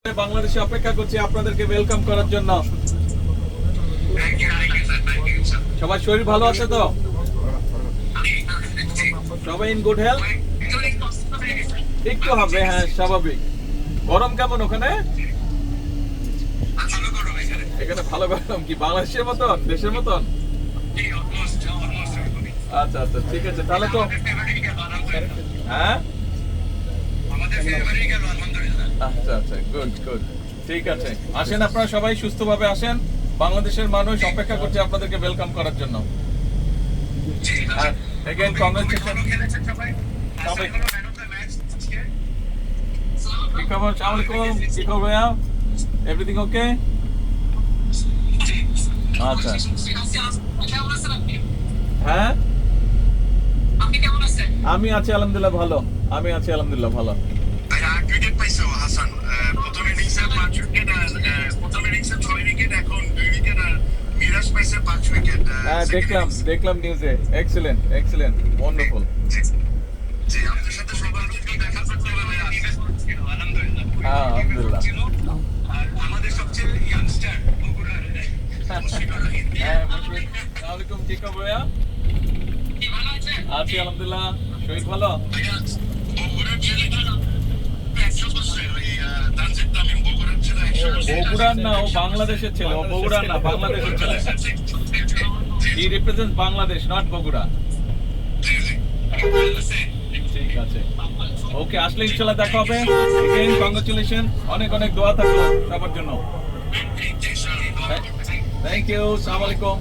বাংলাদেশে অপেক্ষা করছি আপনাদেরকে ওয়েলকাম করার জন্য। সবাই শরীর ভালো আছে তো? সবাই ইন গুড হেলথ? একটু হবে, হ্যাঁ স্বাভাবিক। গরম কেমন ওখানে? এখানে ভালো গরম। কি বাংলাদেশের মতন, দেশের মতন? আচ্ছা আচ্ছা, ঠিক আছে তাহলে তো। হ্যাঁ আচ্ছা আচ্ছা, গুড গুড, ঠিক আছে। আসেন আপনারা সবাই সুস্থভাবে আসেন। বাংলাদেশের মানুষ অপেক্ষা করছে আপনাদেরকে ওয়েলকাম করার জন্য। Again, congratulations. কি খবর? আসসালামু আলাইকুম। কি খবর ভাইয়া? Everything okay? আচ্ছা। হ্যাঁ, আমি আছি আলহামদুলিল্লাহ ভালো। আমি আছি আলহামদুলিল্লাহ ভালো। ক্রিকেট পাইছো হাসান, প্রথম ইনিংসে 5 উইকেট আর প্রথম ইনিংসে 6 উইকেট, এখন 2 উইকেট আর মিরাজ পাইছে 5 উইকেট। হ্যাঁ দেখলাম নিউজে। Excellent excellent, wonderful. জি, আপনাদের সাথে সবার প্রথম দেখা করতে হবে আলহামদুলিল্লাহ। হ্যাঁ আলহামদুলিল্লাহ। আর আমাদের সবচেয়ে ইয়াংস্টার বগুড়ার মুশফিকুর রহিম। হ্যাঁ মুশফিক, আসসালামু আলাইকুম। কি খবর ভাইয়া? কি ভালো আছেন? আছি আলহামদুলিল্লাহ। শরীর ভালো? ভাইয়া, বগুড়ার ছেলেটা 100 বছর, ওই তানজিদ তামিম বগুড়ার ছেলে 100 বছর। বগুড়ার না, ও বাংলাদেশের ছেলে। ও বগুড়ার না, বাংলাদেশের ছেলে। হি রিপ্রেজেন্টস বাংলাদেশ, নট বগুড়া। জি জি, ঠিক আছে, ওকে। আসলে ইনশাআল্লাহ দেখা হবে। এগেইন কংগ্রাচুলেশন, অনেক অনেক দোয়া থাকলো সবার জন্য। থ্যাংক ইউ, আসসালামু আলাইকুম।